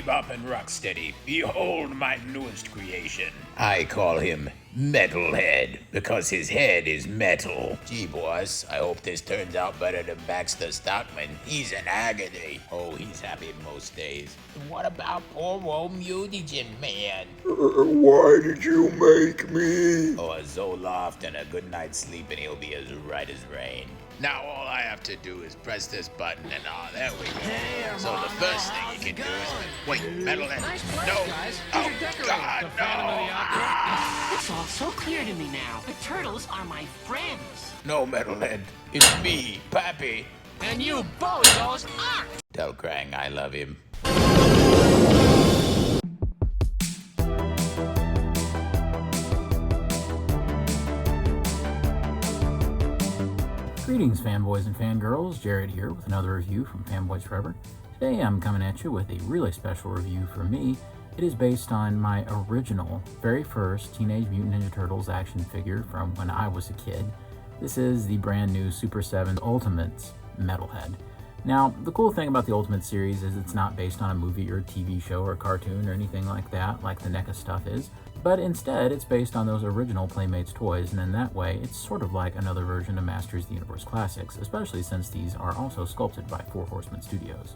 bebop and rocksteady, behold my newest creation. I call him Metalhead, because his head is metal. Gee, boss, I hope this turns out better than Baxter Stockman. He's an agony. Oh, he's happy most days. What about poor old mutagen man? Why did you make me? Oh, a Zoloft and a good night's sleep and he'll be as right as rain. Now all I have to do is press this button and there we go. Hey, so the first thing you can do is... Wait, Metalhead. Nice place, No. guys. Oh, God, The Phantom of the no. Opera. It's all so clear to me now. The turtles are my friends. No, Metalhead. It's me, Pappy. And you bozos aren't. Tell Krang I love him. Greetings, fanboys and fangirls. Jared here with another review from Fanboys Forever. Today I'm coming at you with a really special review for me. It is based on my original, very first Teenage Mutant Ninja Turtles action figure from when I was a kid. This is the brand new Super 7 Ultimates Metalhead. Now, the cool thing about the Ultimate series is it's not based on a movie or a TV show or a cartoon or anything like that, like the NECA stuff is, but instead it's based on those original Playmates toys, and in that way it's sort of like another version of Masters of the Universe Classics, especially since these are also sculpted by Four Horsemen Studios.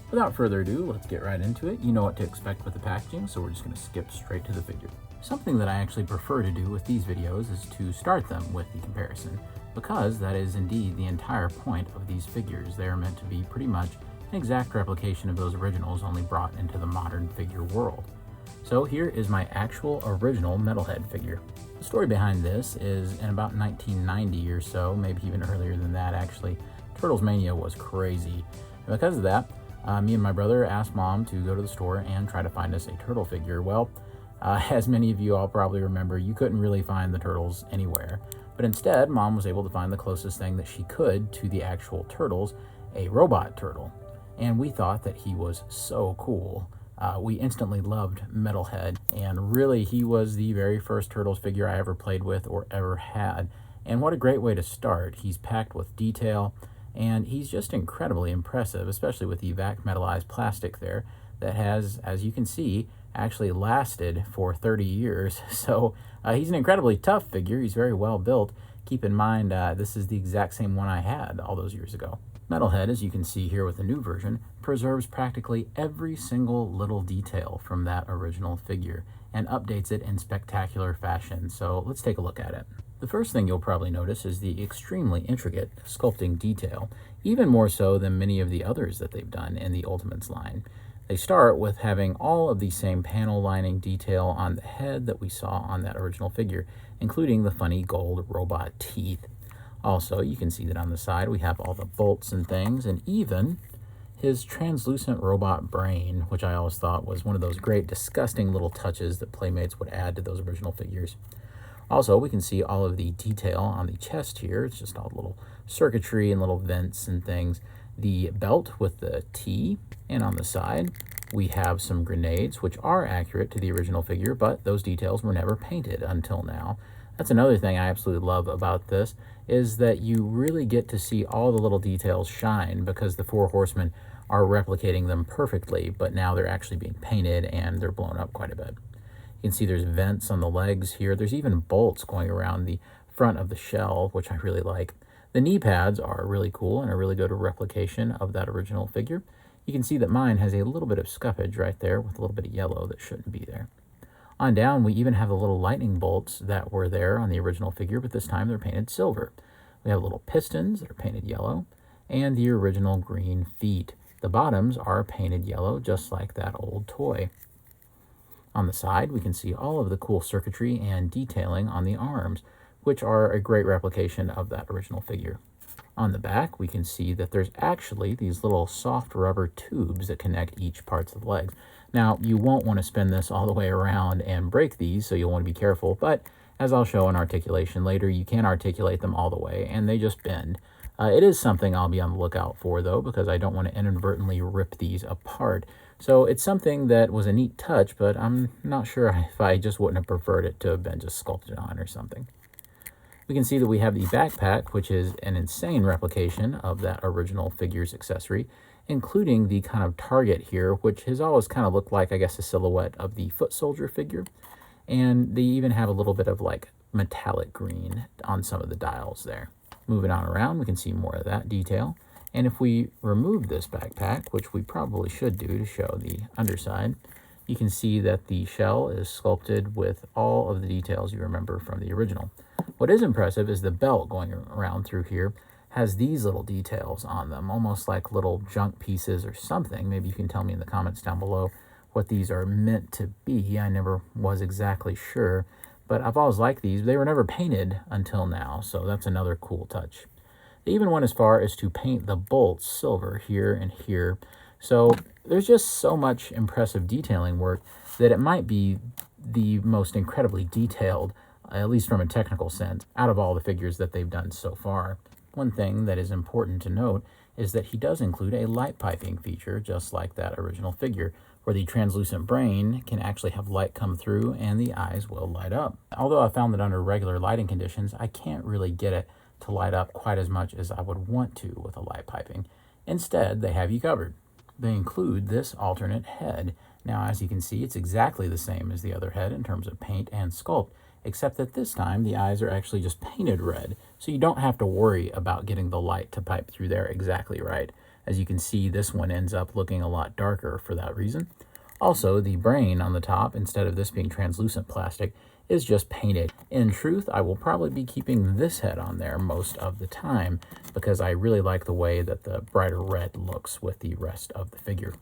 Without further ado, let's get right into it. You know what to expect with the packaging, so we're just going to skip straight to the figure. Something that I actually prefer to do with these videos is to start them with the comparison, because that is indeed the entire point of these figures. They are meant to be pretty much an exact replication of those originals, only brought into the modern figure world. So here is my actual original Metalhead figure. The story behind this is in about 1990 or so, maybe even earlier than that actually, Turtles Mania was crazy. And because of that, me and my brother asked Mom to go to the store and try to find us a turtle figure. Well, as many of you all probably remember, you couldn't really find the turtles anywhere. But instead, Mom was able to find the closest thing that she could to the actual turtles, a robot turtle. And we thought that he was so cool. We instantly loved Metalhead, and really he was the very first Turtles figure I ever played with or ever had. And what a great way to start. He's packed with detail, and he's just incredibly impressive, especially with the vac metallized plastic there that has, as you can see, actually lasted for 30 years. So he's an incredibly tough figure. He's very well built. Keep in mind, this is the exact same one I had all those years ago. Metalhead, as you can see here with the new version, preserves practically every single little detail from that original figure and updates it in spectacular fashion. So let's take a look at it. The first thing you'll probably notice is the extremely intricate sculpting detail, even more so than many of the others that they've done in the Ultimates line. They start with having all of the same panel lining detail on the head that we saw on that original figure, including the funny gold robot teeth. Also, you can see that on the side we have all the bolts and things, and even his translucent robot brain, which I always thought was one of those great, disgusting little touches that Playmates would add to those original figures. Also, we can see all of the detail on the chest here. It's just all little circuitry and little vents and things. The belt with the T, and on the side we have some grenades, which are accurate to the original figure, but those details were never painted until now. That's another thing I absolutely love about this, is that you really get to see all the little details shine because the Four Horsemen are replicating them perfectly, but now they're actually being painted and they're blown up quite a bit. You can see there's vents on the legs here. There's even bolts going around the front of the shell, which I really like. The knee pads are really cool and a really good replication of that original figure. You can see that mine has a little bit of scuffage right there with a little bit of yellow that shouldn't be there. On down, we even have the little lightning bolts that were there on the original figure, but this time they're painted silver. We have little pistons that are painted yellow, and the original green feet. The bottoms are painted yellow, just like that old toy. On the side, we can see all of the cool circuitry and detailing on the arms, which are a great replication of that original figure. On the back, we can see that there's actually these little soft rubber tubes that connect each parts of the legs. Now, you won't want to spin this all the way around and break these, so you'll want to be careful, but as I'll show in Articulation later, you can articulate them all the way, and they just bend. It is something I'll be on the lookout for, though, because I don't want to inadvertently rip these apart. So it's something that was a neat touch, but I'm not sure if I just wouldn't have preferred it to have been just sculpted on or something. We can see that we have the backpack, which is an insane replication of that original figure's accessory. including the kind of target here, which has always kind of looked like, I guess, a silhouette of the foot soldier figure. And they even have a little bit of like metallic green on some of the dials there. Moving on around, we can see more of that detail. And if we remove this backpack, which we probably should do to show the underside, you can see that the shell is sculpted with all of the details you remember from the original. What is impressive is the belt going around through here has these little details on them, almost like little junk pieces or something. Maybe you can tell me in the comments down below what these are meant to be. I never was exactly sure, but I've always liked these. They were never painted until now, so that's another cool touch. They even went as far as to paint the bolts silver here and here. So there's just so much impressive detailing work that it might be the most incredibly detailed, at least from a technical sense, out of all the figures that they've done so far. One thing that is important to note is that he does include a light piping feature, just like that original figure, where the translucent brain can actually have light come through and the eyes will light up. Although I found that under regular lighting conditions, I can't really get it to light up quite as much as I would want to with a light piping. Instead, they have you covered. They include this alternate head. Now, as you can see, it's exactly the same as the other head in terms of paint and sculpt, except that this time the eyes are actually just painted red, so you don't have to worry about getting the light to pipe through there exactly right. As you can see, this one ends up looking a lot darker for that reason. Also, the brain on the top, instead of this being translucent plastic, is just painted. In truth, I will probably be keeping this head on there most of the time because I really like the way that the brighter red looks with the rest of the figure.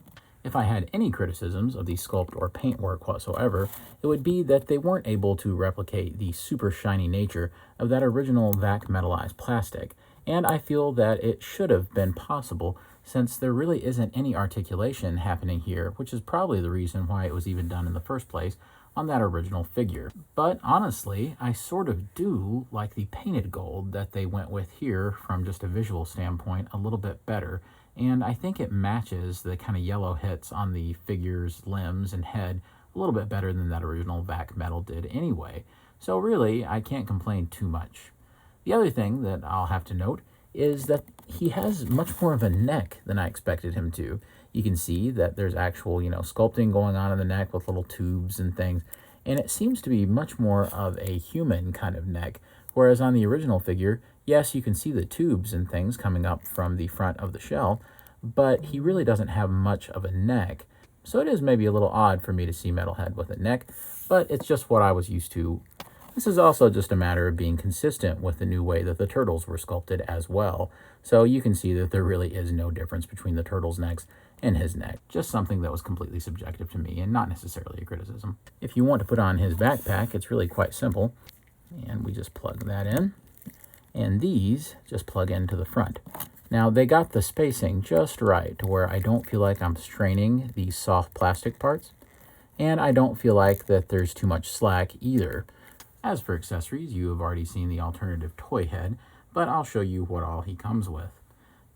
If I had any criticisms of the sculpt or paint work whatsoever, it would be that they weren't able to replicate the super shiny nature of that original vac metallized plastic, and I feel that it should have been possible since there really isn't any articulation happening here, which is probably the reason why it was even done in the first place on that original figure. But honestly, I sort of do like the painted gold that they went with here from just a visual standpoint a little bit better. And I think it matches the kind of yellow hits on the figure's limbs and head a little bit better than that original vac metal did anyway. So really, I can't complain too much. The other thing that I'll have to note is that he has much more of a neck than I expected him to. You can see that there's actual, sculpting going on in the neck with little tubes and things. And it seems to be much more of a human kind of neck. Whereas on the original figure, yes, you can see the tubes and things coming up from the front of the shell, but he really doesn't have much of a neck. So it is maybe a little odd for me to see Metalhead with a neck, but it's just what I was used to. This is also just a matter of being consistent with the new way that the turtles were sculpted as well. So you can see that there really is no difference between the turtles' necks and his neck. Just something that was completely subjective to me and not necessarily a criticism. If you want to put on his backpack, it's really quite simple. And we just plug that in. And these just plug into the front. Now, they got the spacing just right to where I don't feel like I'm straining these soft plastic parts. And I don't feel like that there's too much slack either. As for accessories, you have already seen the alternative toy head, but I'll show you what all he comes with.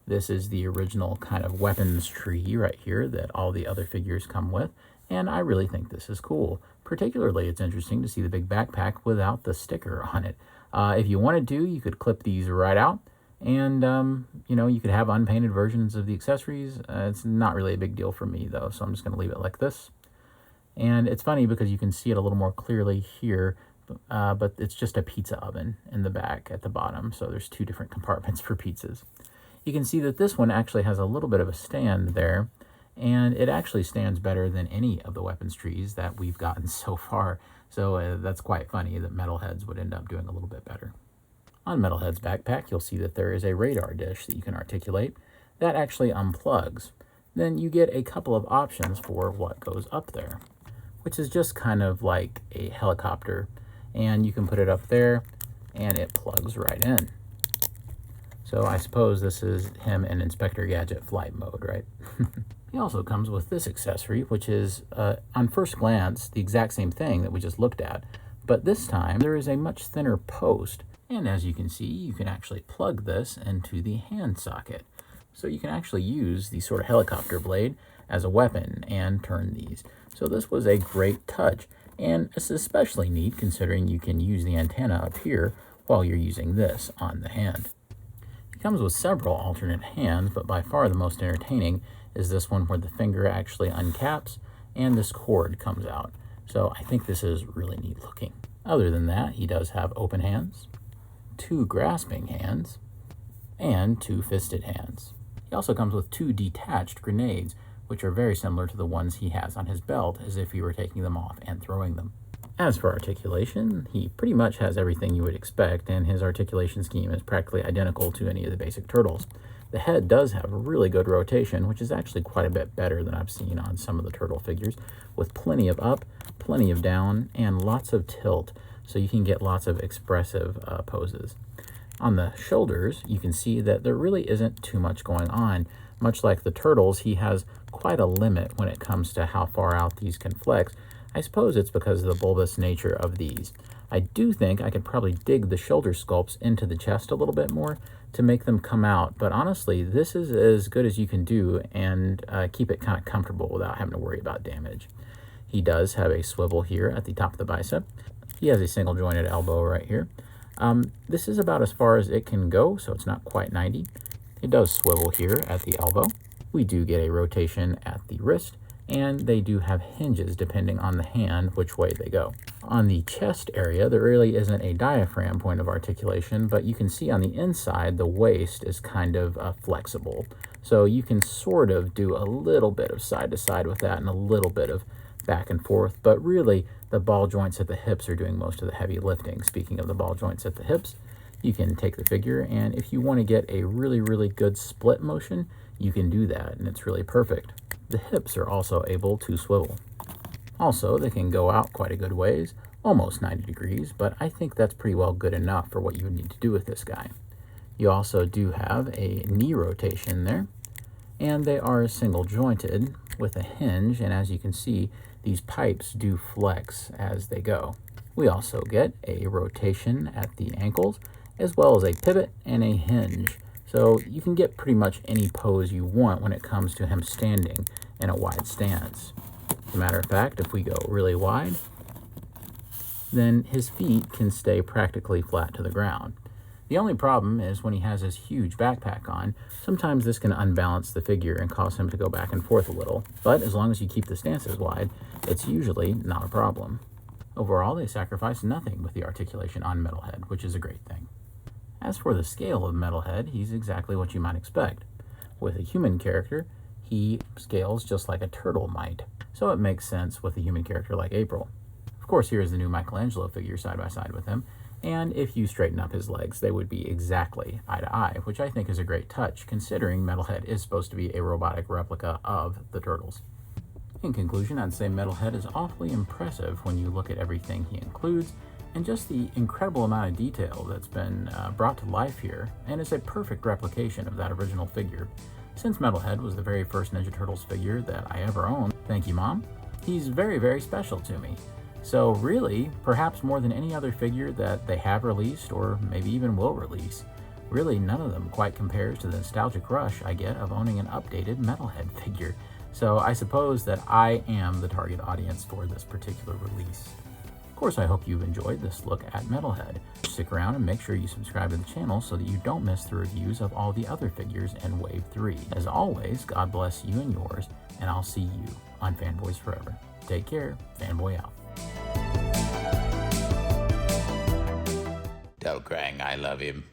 This is the original kind of weapons tree right here that all the other figures come with, and I really think this is cool. Particularly, it's interesting to see the big backpack without the sticker on it. If you wanted to, you could clip these right out, and you could have unpainted versions of the accessories. It's not really a big deal for me, though, so I'm just going to leave it like this. And it's funny because you can see it a little more clearly here, but it's just a pizza oven in the back at the bottom, so there's two different compartments for pizzas. You can see that this one actually has a little bit of a stand there, and it actually stands better than any of the weapons trees that we've gotten so far, so that's quite funny that Metalhead's would end up doing a little bit better. On Metalhead's backpack, you'll see that there is a radar dish that you can articulate that actually unplugs. Then you get a couple of options for what goes up there, which is just kind of like a helicopter. And you can put it up there, and it plugs right in. So I suppose this is him in Inspector Gadget flight mode, right? He also comes with this accessory, which is, on first glance, the exact same thing that we just looked at. But this time, there is a much thinner post. And as you can see, you can actually plug this into the hand socket. So you can actually use the sort of helicopter blade as a weapon and turn these. So this was a great touch. And it's especially neat considering you can use the antenna up here while you're using this on the hand. It comes with several alternate hands, but by far the most entertaining is this one where the finger actually uncaps and this cord comes out. So I think this is really neat looking. Other than that, he does have open hands, 2 grasping hands, and 2 fisted hands. He also comes with 2 detached grenades, which are very similar to the ones he has on his belt, as if he were taking them off and throwing them. As for articulation, he pretty much has everything you would expect, and his articulation scheme is practically identical to any of the basic turtles. The head does have a really good rotation, which is actually quite a bit better than I've seen on some of the turtle figures, with plenty of up, plenty of down, and lots of tilt, so you can get lots of expressive poses. On the shoulders, you can see that there really isn't too much going on. Much like the turtles, he has quite a limit when it comes to how far out these can flex. I suppose it's because of the bulbous nature of these. I do think I could probably dig the shoulder sculpts into the chest a little bit more to make them come out, but honestly, this is as good as you can do and keep it kind of comfortable without having to worry about damage. He does have a swivel here at the top of the bicep. He has a single jointed elbow right here. This is about as far as it can go, so it's not quite 90. It does swivel here at the elbow. We do get a rotation at the wrist, and they do have hinges depending on the hand which way they go. On the chest area, there really isn't a diaphragm point of articulation, but you can see on the inside the waist is kind of flexible. So you can sort of do a little bit of side to side with that and a little bit of back and forth, but really the ball joints at the hips are doing most of the heavy lifting. Speaking of the ball joints at the hips, you can take the figure, and if you want to get a really good split motion, you can do that, and it's really perfect. The hips are also able to swivel. Also, they can go out quite a good ways, almost 90 degrees, but I think that's pretty well good enough for what you would need to do with this guy. You also do have a knee rotation there, and they are single jointed with a hinge, and as you can see, these pipes do flex as they go. We also get a rotation at the ankles, as well as a pivot and a hinge. So you can get pretty much any pose you want when it comes to him standing in a wide stance. As a matter of fact, if we go really wide, then his feet can stay practically flat to the ground. The only problem is when he has his huge backpack on, sometimes this can unbalance the figure and cause him to go back and forth a little. But as long as you keep the stances wide, it's usually not a problem. Overall, they sacrifice nothing with the articulation on Metalhead, which is a great thing. As for the scale of Metalhead, he's exactly what you might expect. With a human character, he scales just like a turtle might, so it makes sense with a human character like April. Of course, here is the new Michelangelo figure side by side with him, and if you straighten up his legs, they would be exactly eye to eye, which I think is a great touch, considering Metalhead is supposed to be a robotic replica of the turtles. In conclusion, I'd say Metalhead is awfully impressive when you look at everything he includes, and just the incredible amount of detail that's been brought to life here, and is a perfect replication of that original figure. Since Metalhead was the very first Ninja Turtles figure that I ever owned, thank you Mom, he's very special to me. So really, perhaps more than any other figure that they have released, or maybe even will release, really none of them quite compares to the nostalgic rush I get of owning an updated Metalhead figure. So I suppose that I am the target audience for this particular release. Of course, I hope you've enjoyed this look at Metalhead. Stick around and make sure you subscribe to the channel so that you don't miss the reviews of all the other figures in Wave 3. As always, God bless you and yours, and I'll see you on Fanboys Forever. Take care, Fanboy out. Tell Krang I love him.